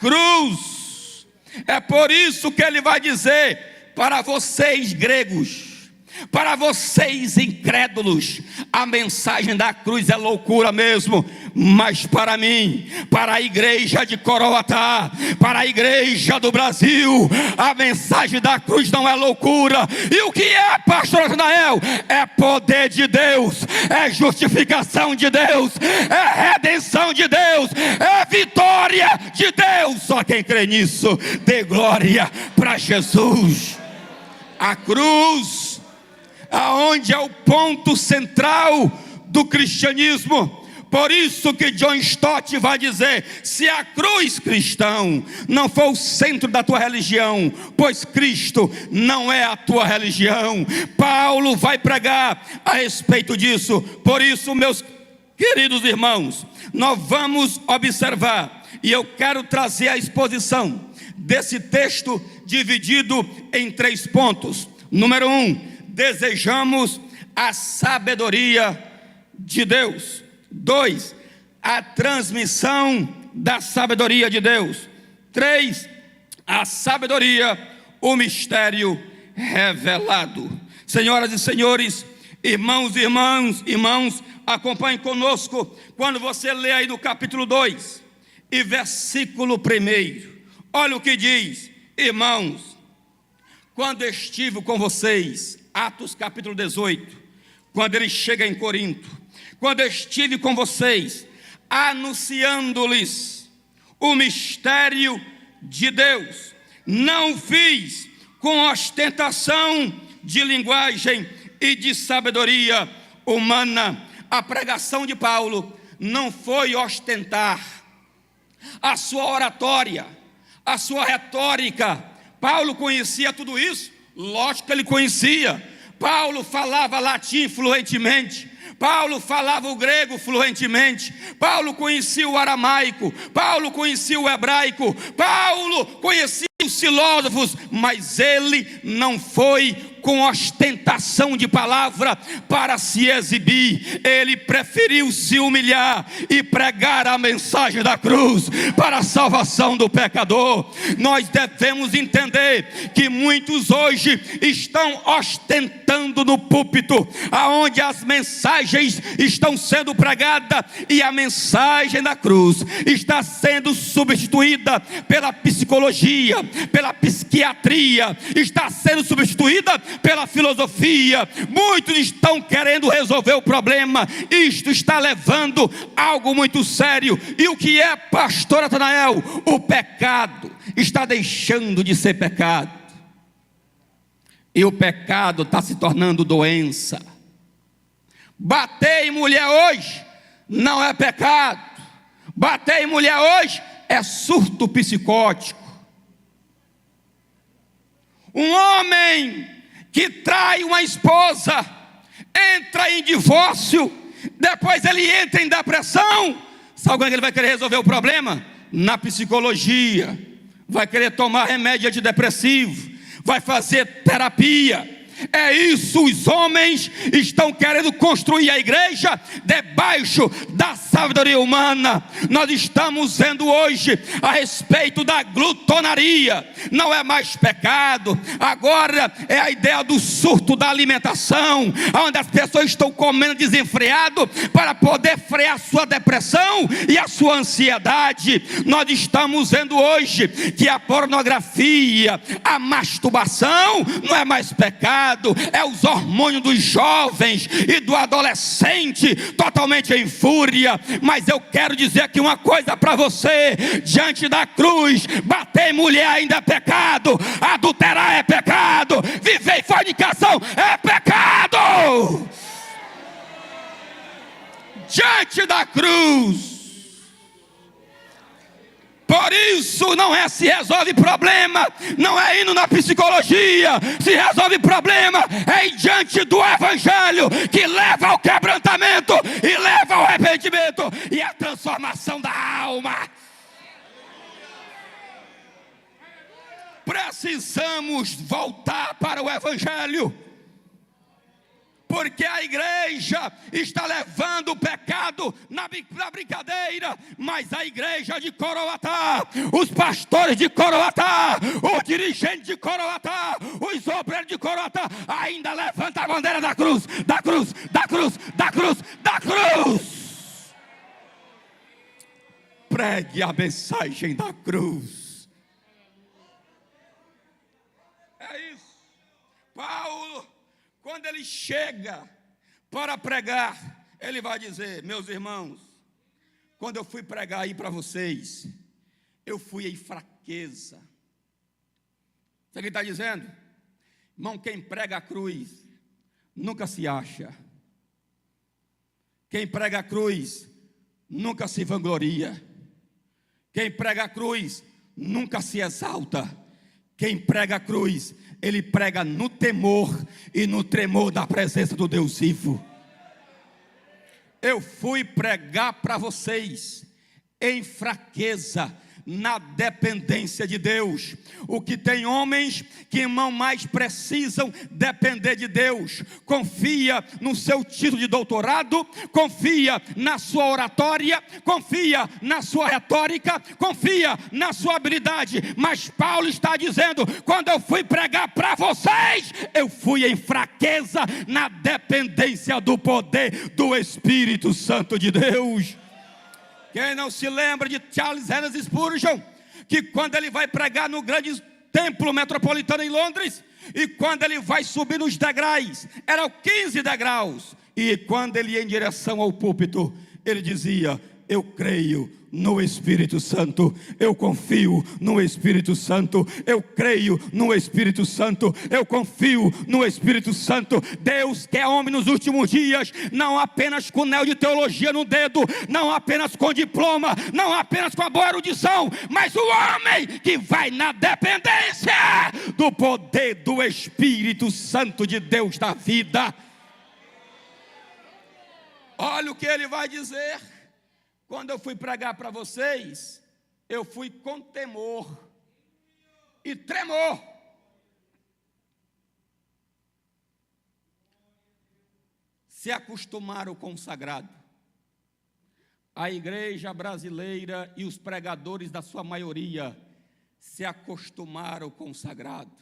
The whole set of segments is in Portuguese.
cruz. É por isso que ele vai dizer para vocês gregos, para vocês incrédulos, a mensagem da cruz é loucura mesmo, mas para mim, para a igreja de Coroatá, para a igreja do Brasil, a mensagem da cruz não é loucura. E o que é, pastor Natanael? É poder de Deus, é justificação de Deus, é redenção de Deus, é vitória de Deus. Só quem crê nisso, dê glória para Jesus. A cruz, aonde é o ponto central do cristianismo. Por isso que John Stott vai dizer: se a cruz, cristão, não for o centro da tua religião, pois Cristo não é a tua religião. Paulo vai pregar a respeito disso. Por isso, meus queridos irmãos, nós vamos observar, e eu quero trazer a exposição desse texto dividido em 3 pontos. Número 1, desejamos a sabedoria de Deus. 2, a transmissão da sabedoria de Deus. 3, a sabedoria, o mistério revelado. Senhoras e senhores, irmãos e irmãos, acompanhem conosco, quando você lê aí no capítulo 2 e versículo 1, olha o que diz: irmãos, quando estive com vocês, Atos capítulo 18, quando ele chega em Corinto, quando estive com vocês, anunciando-lhes o mistério de Deus, não fiz com ostentação de linguagem e de sabedoria humana. A pregação de Paulo não foi ostentar a sua oratória, a sua retórica. Paulo conhecia tudo isso? Lógico que ele conhecia. Paulo falava latim fluentemente, Paulo falava o grego fluentemente, Paulo conhecia o aramaico, Paulo conhecia o hebraico, Paulo conhecia os filósofos, mas ele não foi com ostentação de palavra para se exibir. Ele preferiu se humilhar e pregar a mensagem da cruz para a salvação do pecador. Nós devemos entender que muitos hoje estão ostentando no púlpito, aonde as mensagens estão sendo pregadas, e a mensagem da cruz está sendo substituída pela psicologia, pela psiquiatria, está sendo substituída pela filosofia. Muitos estão querendo resolver o problema. Isto está levando a algo muito sério. E o que é, pastor Natanael? O pecado está deixando de ser pecado, e o pecado está se tornando doença. Bater em mulher hoje não é pecado. Bater em mulher hoje é surto psicótico. Um homem que trai uma esposa entra em divórcio, depois ele entra em depressão. Sabe como é que ele vai querer resolver o problema? Na psicologia. Vai querer tomar remédio antidepressivo, vai fazer terapia. É isso, os homens estão querendo construir a igreja debaixo da sabedoria humana. Nós estamos vendo hoje a respeito da glutonaria. Não é mais pecado, agora é a ideia do surto da alimentação, onde as pessoas estão comendo desenfreado para poder frear a sua depressão e a sua ansiedade. Nós estamos vendo hoje que a pornografia, a masturbação não é mais pecado, é os hormônios dos jovens e do adolescente totalmente em fúria. Mas eu quero dizer aqui uma coisa para você: diante da cruz, bater em mulher ainda é pecado, adulterar é pecado, viver em fornicação é pecado. Diante da cruz. Por isso não é se resolve problema, não é indo na psicologia, se resolve problema é ir diante do evangelho, que leva ao quebrantamento e leva ao arrependimento e à transformação da alma. Precisamos voltar para o evangelho. porque a igreja está levando o pecado na brincadeira, mas a igreja de Coroatá, os pastores de Coroatá, os dirigentes de Coroatá, os obreiros de Coroatá, ainda levanta a bandeira da cruz, da cruz, da cruz, da cruz, da cruz. Pregue a mensagem da cruz. É isso. Paulo, quando ele chega para pregar, ele vai dizer: meus irmãos, quando eu fui pregar aí para vocês, eu fui em fraqueza. Sabe o que ele está dizendo? Irmão, quem prega a cruz nunca se acha. Quem prega a cruz nunca se vangloria. Quem prega a cruz nunca se exalta. Quem prega a cruz, ele prega no temor e no tremor da presença do Deus vivo. Eu fui pregar para vocês em fraqueza, na dependência de Deus. O que tem homens que não mais precisam depender de Deus. Confia no seu título de doutorado, confia na sua oratória, confia na sua retórica, confia na sua habilidade. Mas Paulo está dizendo: quando eu fui pregar para vocês, eu fui em fraqueza, na dependência do poder do Espírito Santo de Deus. Quem não se lembra de Charles Haddon Spurgeon, que quando ele vai pregar no grande templo metropolitano em Londres, e quando ele vai subir nos degraus, eram 15 degraus, e quando ele ia em direção ao púlpito, ele dizia: eu creio no Espírito Santo, eu confio no Espírito Santo, eu creio no Espírito Santo, eu confio no Espírito Santo. Deus quer homem nos últimos dias, não apenas com anel de teologia no dedo, não apenas com diploma, não apenas com a boa erudição, mas o homem que vai na dependência do poder do Espírito Santo de Deus da vida. Olha o que ele vai dizer: quando eu fui pregar para vocês, eu fui com temor e tremor. Se acostumaram com o sagrado. A igreja brasileira e os pregadores da sua maioria se acostumaram com o sagrado.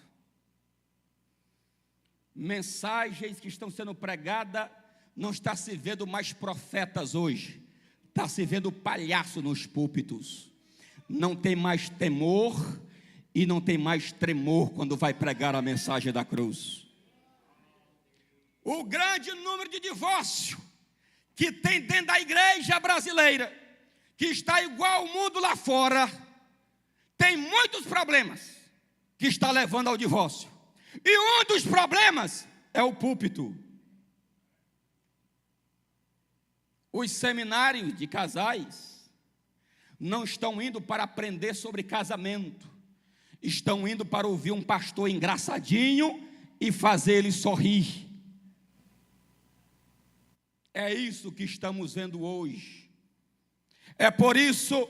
Mensagens que estão sendo pregadas, não está se vendo mais profetas hoje. Está se vendo palhaço nos púlpitos. Não tem mais temor e não tem mais tremor quando vai pregar a mensagem da cruz. O grande número de divórcio que tem dentro da igreja brasileira, que está igual ao mundo lá fora, tem muitos problemas que está levando ao divórcio. E um dos problemas é o púlpito. Os seminários de casais não estão indo para aprender sobre casamento, estão indo para ouvir um pastor engraçadinho e fazer ele sorrir. É isso que estamos vendo hoje. É por isso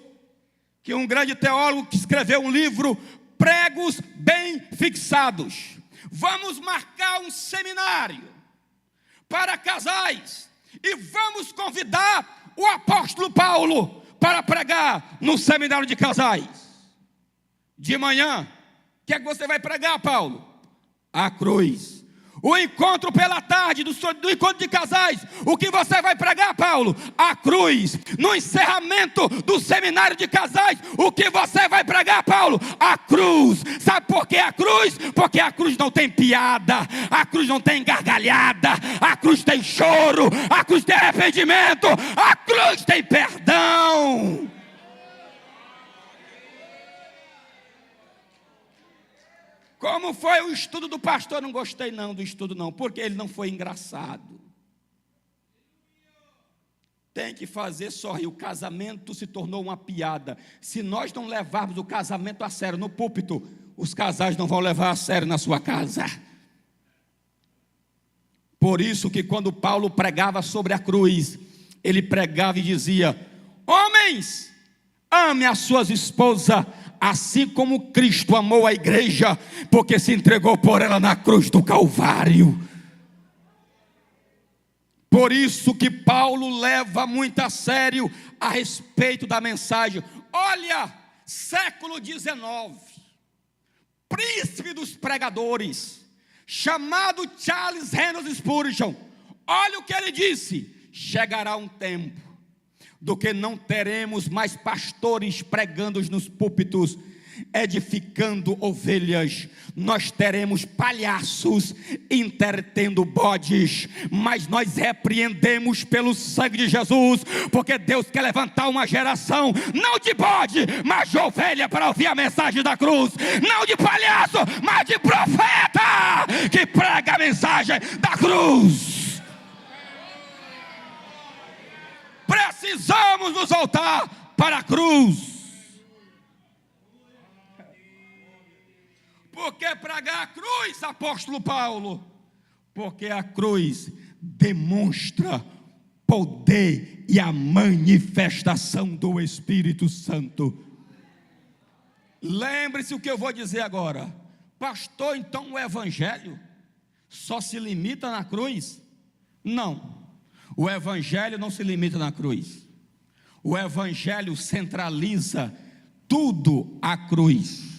que um grande teólogo que escreveu um livro, Pregos Bem Fixados. Vamos marcar um seminário para casais e vamos convidar o apóstolo Paulo para pregar no seminário de casais. De manhã, o que é que você vai pregar, Paulo? A cruz. O encontro pela tarde, do encontro de casais, o que você vai pregar, Paulo? A cruz. No encerramento do seminário de casais, o que você vai pregar, Paulo? A cruz. Sabe por que a cruz? Porque a cruz não tem piada, a cruz não tem gargalhada, a cruz tem choro, a cruz tem arrependimento, a cruz tem perdão. Como foi o estudo do pastor? Não gostei não do estudo não, porque ele não foi engraçado. Tem que fazer sorrir. O casamento se tornou uma piada. Se nós não levarmos o casamento a sério no púlpito, os casais não vão levar a sério na sua casa. Por isso que quando Paulo pregava sobre a cruz, ele pregava e dizia: homens, ame as suas esposas, assim como Cristo amou a igreja, porque se entregou por ela na cruz do Calvário. Por isso que Paulo leva muito a sério a respeito da mensagem. Olha, século XIX, príncipe dos pregadores, chamado Charles Haddon Spurgeon, olha o que ele disse: chegará um tempo do que não teremos mais pastores pregando nos púlpitos, edificando ovelhas. Nós teremos palhaços entretendo bodes, mas nós repreendemos pelo sangue de Jesus, porque Deus quer levantar uma geração, não de bode, mas de ovelha, para ouvir a mensagem da cruz, não de palhaço, mas de profeta, que prega a mensagem da cruz. Precisamos nos voltar para a cruz. Por que pregar a cruz, apóstolo Paulo? Porque a cruz demonstra poder e a manifestação do Espírito Santo. Lembre-se o que eu vou dizer agora. Pastor, então o evangelho só se limita na cruz? Não. O evangelho não se limita na cruz. O evangelho centraliza tudo à cruz.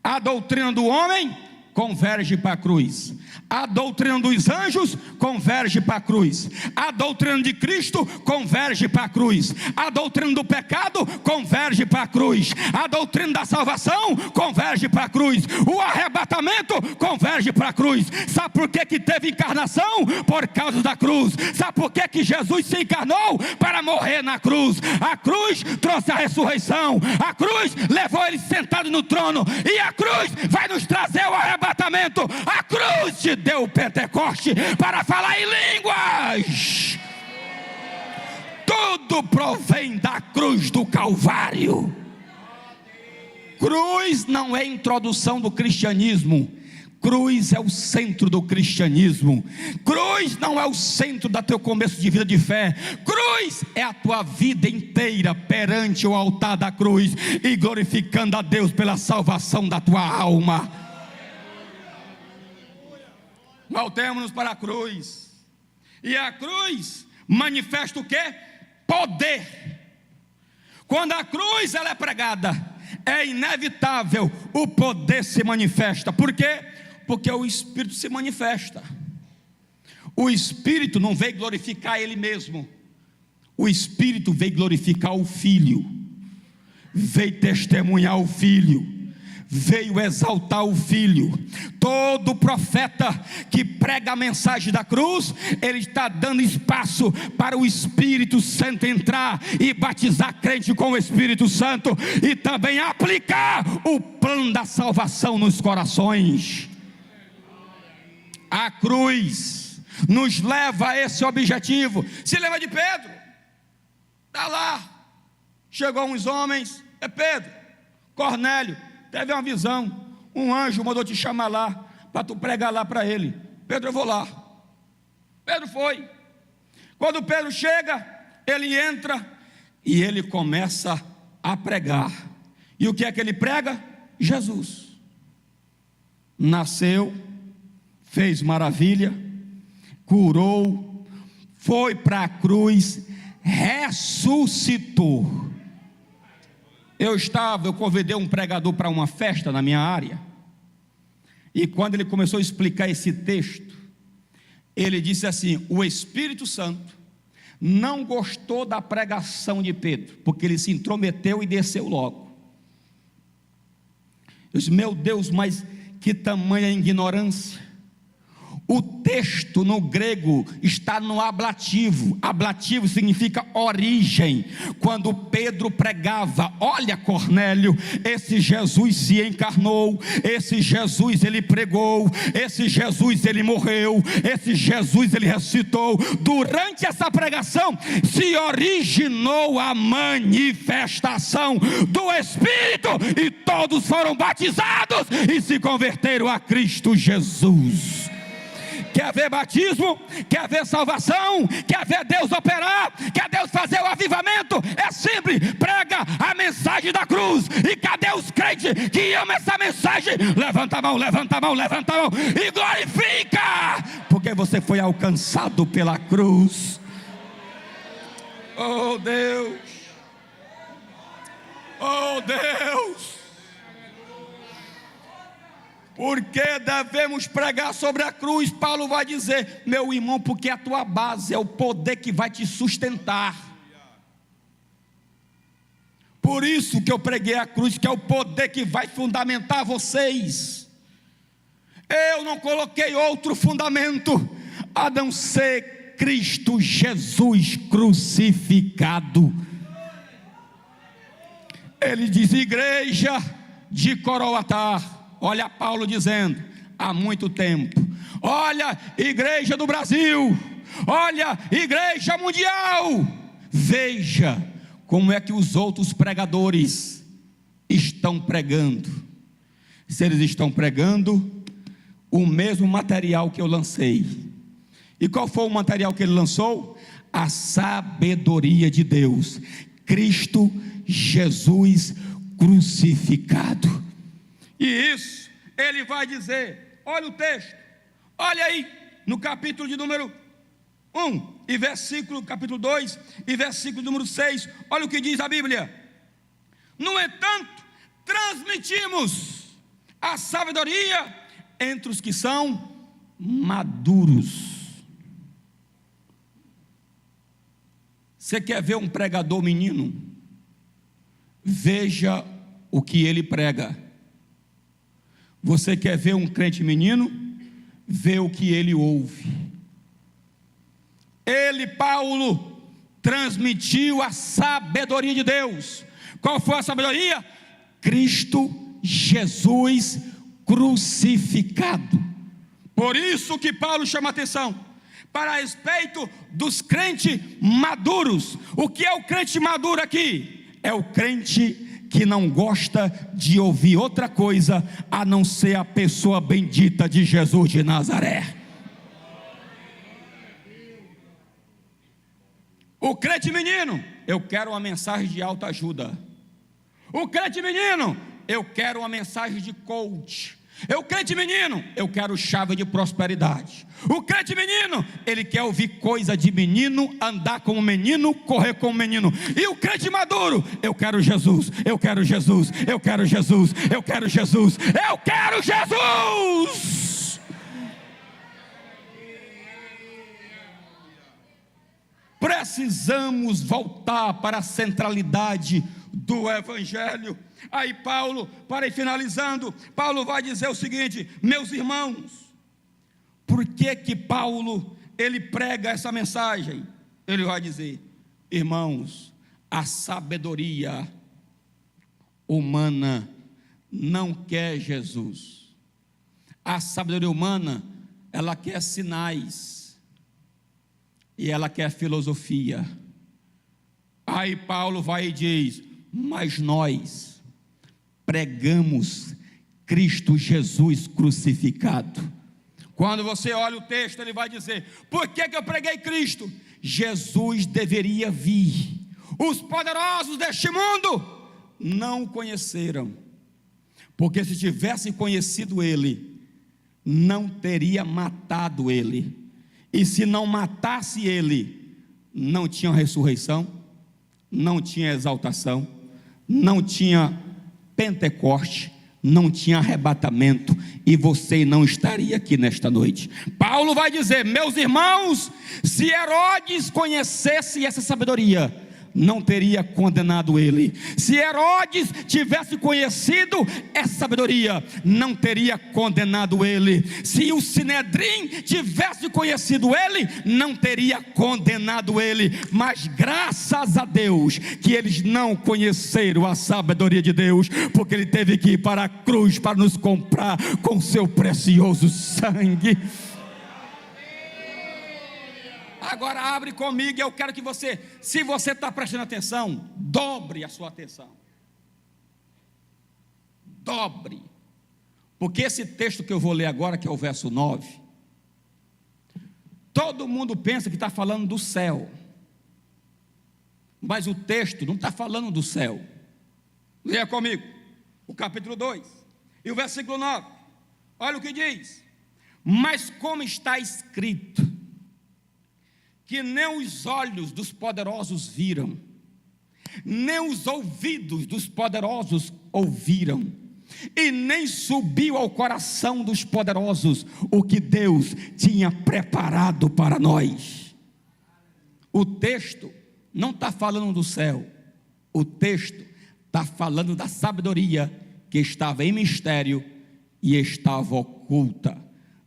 A doutrina do homem converge para a cruz. A doutrina dos anjos converge para a cruz. A doutrina de Cristo converge para a cruz. A doutrina do pecado converge para a cruz. A doutrina da salvação converge para a cruz. O arrebatamento converge para a cruz. Sabe por que teve encarnação? Por causa da cruz. Sabe por que Jesus se encarnou? Para morrer na cruz. A cruz trouxe a ressurreição. A cruz levou ele sentado no trono. E a cruz vai nos trazer o arrebatamento. A cruz te deu o Pentecoste para falar em línguas. Tudo provém da cruz do Calvário. Cruz não é introdução do cristianismo. Cruz é o centro do cristianismo. Cruz não é o centro do teu começo de vida de fé. Cruz é a tua vida inteira perante o altar da cruz e glorificando a Deus pela salvação da tua alma. Voltemos para a cruz. E a cruz manifesta o quê? Poder. Quando a cruz ela é pregada, é inevitável o poder se manifesta. Por quê? Porque o Espírito se manifesta. O Espírito não veio glorificar Ele mesmo. O Espírito veio glorificar o Filho. Veio testemunhar o Filho. Veio exaltar o Filho. Todo profeta que prega a mensagem da cruz, ele está dando espaço para o Espírito Santo entrar e batizar crente com o Espírito Santo e também aplicar o plano da salvação nos corações. A cruz nos leva a esse objetivo. Se lembra de Pedro? Está lá, chegou uns homens, é Pedro, Cornélio, teve uma visão, um anjo mandou te chamar lá, para tu pregar lá para ele. Pedro, eu vou lá. Pedro foi. Quando Pedro chega, ele entra e ele começa a pregar. E o que é que ele prega? Jesus nasceu, fez maravilha, curou, foi para a cruz, ressuscitou. Eu convidei um pregador para uma festa na minha área, e quando ele começou a explicar esse texto, ele disse assim: o Espírito Santo não gostou da pregação de Pedro, porque ele se intrometeu e desceu logo. Eu disse: meu Deus, mas que tamanha ignorância! O texto no grego está no ablativo. Ablativo significa origem. Quando Pedro pregava: olha, Cornélio, esse Jesus se encarnou, esse Jesus ele pregou, esse Jesus ele morreu, esse Jesus ele ressuscitou. Durante essa pregação se originou a manifestação do Espírito, e todos foram batizados e se converteram a Cristo Jesus. Quer ver batismo? Quer ver salvação? Quer ver Deus operar? Quer Deus fazer o avivamento? É simples, prega a mensagem da cruz. E cadê os crentes que amam essa mensagem? Levanta a mão, levanta a mão, levanta a mão e glorifica, porque você foi alcançado pela cruz. Oh Deus, oh Deus, porque devemos pregar sobre a cruz? Paulo vai dizer, meu irmão, porque a tua base é o poder que vai te sustentar. Por isso que eu preguei a cruz, que é o poder que vai fundamentar vocês. Eu não coloquei outro fundamento a não ser Cristo Jesus crucificado. Ele diz, igreja de Coroatá, olha Paulo dizendo, há muito tempo, olha igreja do Brasil, olha igreja mundial, veja como é que os outros pregadores estão pregando. Se eles estão pregando o mesmo material que eu lancei. E qual foi o material que ele lançou? A sabedoria de Deus, Cristo Jesus crucificado. E isso ele vai dizer, olha o texto, olha aí no capítulo de número 1 e versículo, capítulo 2 e versículo número 6, olha o que diz a Bíblia. No entanto, transmitimos a sabedoria entre os que são maduros. Você quer ver um pregador menino? Veja o que ele prega. Você quer ver um crente menino? Vê o que ele ouve. Ele, Paulo, transmitiu a sabedoria de Deus. Qual foi a sabedoria? Cristo Jesus crucificado. Por isso que Paulo chama a atenção para respeito dos crentes maduros. O que é o crente maduro aqui? É o crente que não gosta de ouvir outra coisa a não ser a pessoa bendita de Jesus de Nazaré. O crente menino, eu quero uma mensagem de autoajuda. O crente menino, eu quero uma mensagem de coach. O crente menino, eu quero chave de prosperidade. O crente menino, ele quer ouvir coisa de menino, andar como menino, correr como menino. E o crente maduro, eu quero Jesus, eu quero Jesus, eu quero Jesus, eu quero Jesus, eu quero Jesus. Precisamos voltar para a centralidade do Evangelho. Aí Paulo, para ir finalizando, Paulo vai dizer o seguinte, meus irmãos, por que que Paulo, ele prega essa mensagem? Ele vai dizer, irmãos, a sabedoria humana não quer Jesus. A sabedoria humana, ela quer sinais, e ela quer filosofia. Aí Paulo vai e diz, mas nós pregamos Cristo Jesus crucificado. Quando você olha o texto, ele vai dizer, por que que eu preguei Cristo? Jesus deveria vir. Os poderosos deste mundo não o conheceram, porque se tivessem conhecido ele, não teria matado ele. E se não matasse ele, não tinha ressurreição, não tinha exaltação, não tinha Pentecoste, não tinha arrebatamento, e você não estaria aqui nesta noite. Paulo vai dizer, meus irmãos, se Herodes conhecesse essa sabedoria, não teria condenado ele. Se Herodes tivesse conhecido essa sabedoria, não teria condenado ele. Se o Sinedrim tivesse conhecido ele, não teria condenado ele. Mas graças a Deus que eles não conheceram a sabedoria de Deus, porque ele teve que ir para a cruz para nos comprar com seu precioso sangue. Agora abre comigo e eu quero que você, se você está prestando atenção, dobre a sua atenção. Dobre. Porque esse texto que eu vou ler agora, que é o verso 9, todo mundo pensa que está falando do céu, mas o texto não está falando do céu. Leia comigo, o capítulo 2 e o versículo 9, olha o que diz, Mas como está escrito, que nem os olhos dos poderosos viram, nem os ouvidos dos poderosos ouviram, e nem subiu ao coração dos poderosos o que Deus tinha preparado para nós. O texto não está falando do céu, o texto está falando da sabedoria que estava em mistério e estava oculta.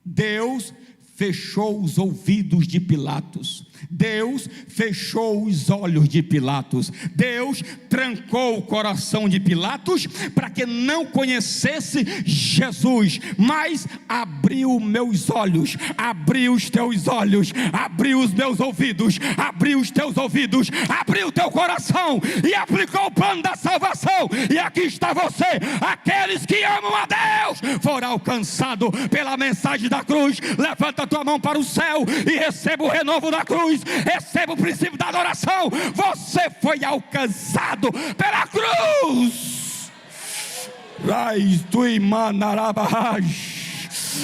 Deus fechou os ouvidos de Pilatos, Deus fechou os olhos de Pilatos, Deus trancou o coração de Pilatos para que não conhecesse Jesus, mas abriu meus olhos, abriu os teus olhos, abriu os meus ouvidos, abriu os teus ouvidos, abriu o teu coração e aplicou o plano da salvação. E aqui está você: aqueles que amam a Deus foram alcançados pela mensagem da cruz. Levanta a tua mão para o céu e receba o renovo da cruz, receba o princípio da adoração. Você foi alcançado pela cruz.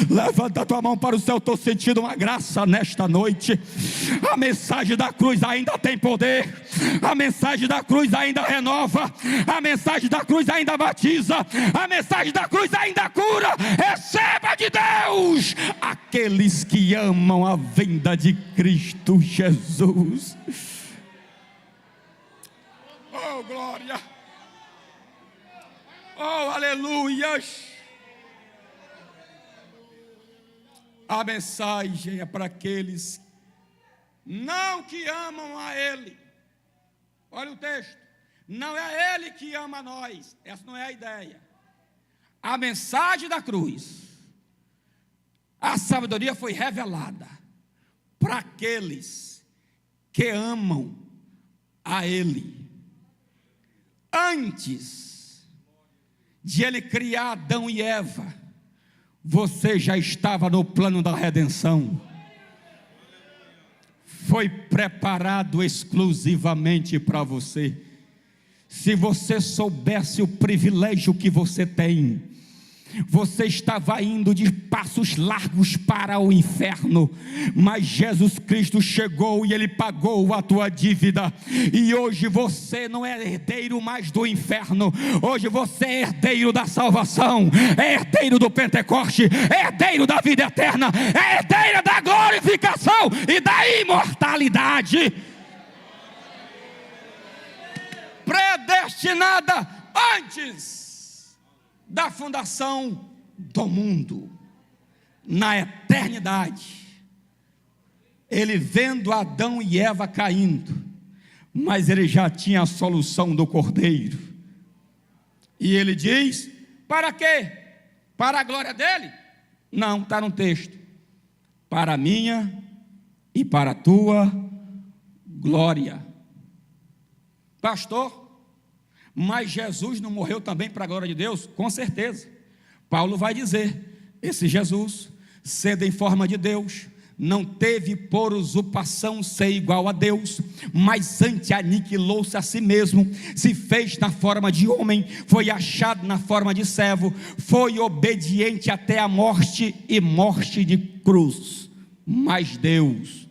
Levanta a tua mão para o céu. Estou sentindo uma graça nesta noite. A mensagem da cruz ainda tem poder, a mensagem da cruz ainda renova, a mensagem da cruz ainda batiza, a mensagem da cruz ainda cura. Receba de Deus aqueles que amam a vinda de Cristo Jesus. Oh glória, oh aleluias. A mensagem é para aqueles não que amam a Ele. Olha o texto: não é Ele que ama a nós, essa não é a ideia. A mensagem da cruz, a sabedoria foi revelada para aqueles que amam a Ele. Antes de Ele criar Adão e Eva, você já estava no plano da redenção. Foi preparado exclusivamente para você. Se você soubesse o privilégio que você tem, você estava indo de passos largos para o inferno, mas Jesus Cristo chegou e Ele pagou a tua dívida, e hoje você não é herdeiro mais do inferno, hoje você é herdeiro da salvação, é herdeiro do Pentecoste, é herdeiro da vida eterna, é herdeiro da glorificação e da imortalidade, predestinada antes da fundação do mundo. Na eternidade, Ele vendo Adão e Eva caindo, mas Ele já tinha a solução do Cordeiro, e Ele diz: para quê? Para a glória dele? Não, está no texto: para a minha e para a tua glória. Pastor, mas Jesus não morreu também para a glória de Deus? Com certeza. Paulo vai dizer: esse Jesus, sendo em forma de Deus, não teve por usurpação ser igual a Deus, mas antes aniquilou-se a si mesmo, se fez na forma de homem, foi achado na forma de servo, foi obediente até a morte e morte de cruz. Mas Deus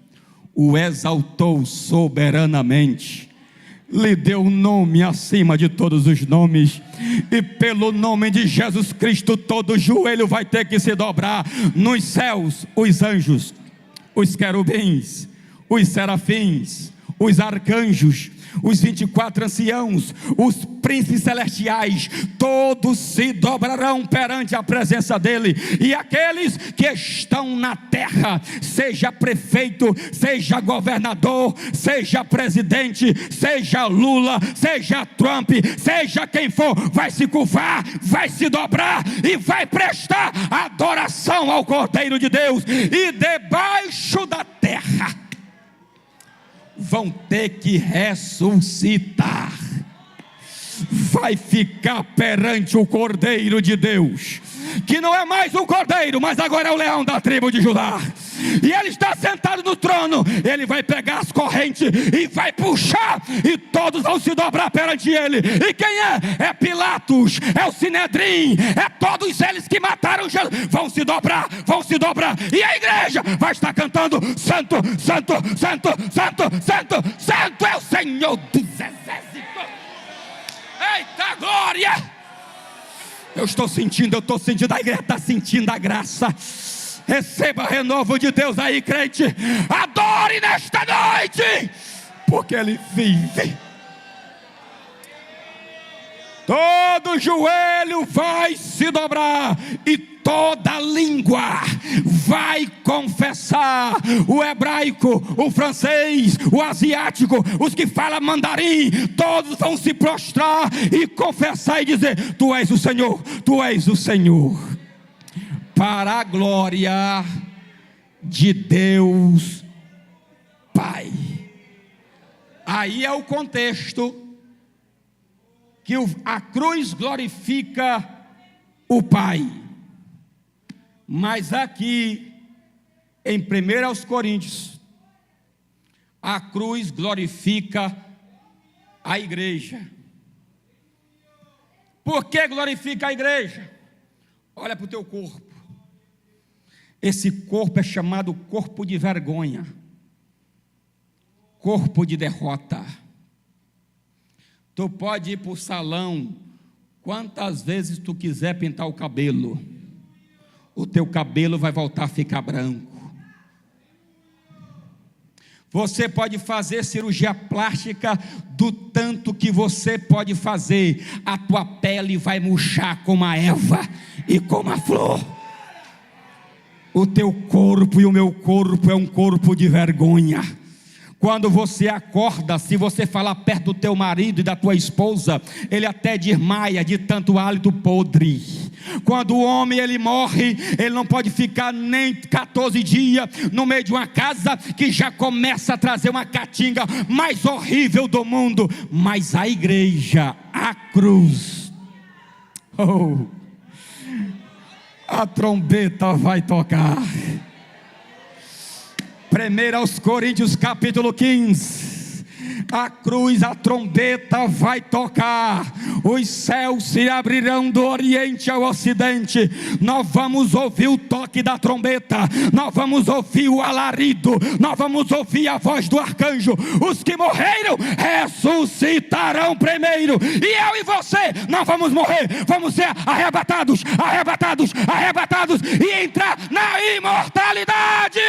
o exaltou soberanamente, lhe deu um nome acima de todos os nomes, e pelo nome de Jesus Cristo todo joelho vai ter que se dobrar, nos céus, os anjos, os querubins, os serafins, os arcanjos, os 24 anciãos, os príncipes celestiais, todos se dobrarão perante a presença dele, e aqueles que estão na terra, seja prefeito, seja governador, seja presidente, seja Lula, seja Trump, seja quem for, vai se curvar, vai se dobrar e vai prestar adoração ao Cordeiro de Deus, e debaixo da terra vão ter que ressuscitar, vai ficar perante o Cordeiro de Deus, que não é mais um cordeiro, mas agora é o leão da tribo de Judá. e Ele está sentado no trono. Ele vai pegar as correntes e vai puxar, e todos vão se dobrar perante Ele. E quem é? É Pilatos, é o Sinedrim, é todos eles que mataram Jesus. Vão se dobrar, e a igreja vai estar cantando: Santo, Santo, Santo, Santo, Santo, Santo é o Senhor dos exércitos. Eita glória! Eu estou sentindo, a igreja está sentindo a graça. Receba renovo de Deus aí, crente. Adore nesta noite, porque Ele vive. Todo joelho vai se dobrar e toda língua vai confessar. O hebraico, o francês, o asiático, os que falam mandarim, todos vão se prostrar e confessar e dizer: Tu és o Senhor, Tu és o Senhor. Para a glória de Deus Pai. Aí é o contexto que a cruz glorifica o Pai. Mas aqui em 1 Coríntios, a cruz glorifica a igreja. Por que glorifica a igreja? Olha para o teu corpo. Esse corpo é chamado corpo de vergonha, corpo de derrota. Tu pode ir para o salão quantas vezes tu quiser pintar o cabelo, o teu cabelo vai voltar a ficar branco. Você pode fazer cirurgia plástica do tanto que você pode fazer, a tua pele vai murchar como a erva e como a flor. O teu corpo e o meu corpo é um corpo de vergonha. Quando você acorda, se você falar perto do teu marido e da tua esposa, ele até desmaia de tanto hálito podre. Quando o homem ele morre, ele não pode ficar nem 14 dias no meio de uma casa que já começa a trazer uma caatinga mais horrível do mundo. Mas a igreja, a cruz, a trombeta vai tocar. 1 Coríntios capítulo 15. A cruz, a trombeta vai tocar. Os céus se abrirão do oriente ao ocidente. Nós vamos ouvir o toque da trombeta. Nós vamos ouvir o alarido. Nós vamos ouvir a voz do arcanjo. Os que morreram ressuscitarão primeiro. E eu e você, nós vamos morrer. Vamos ser arrebatados, arrebatados, arrebatados e entrar na imortalidade.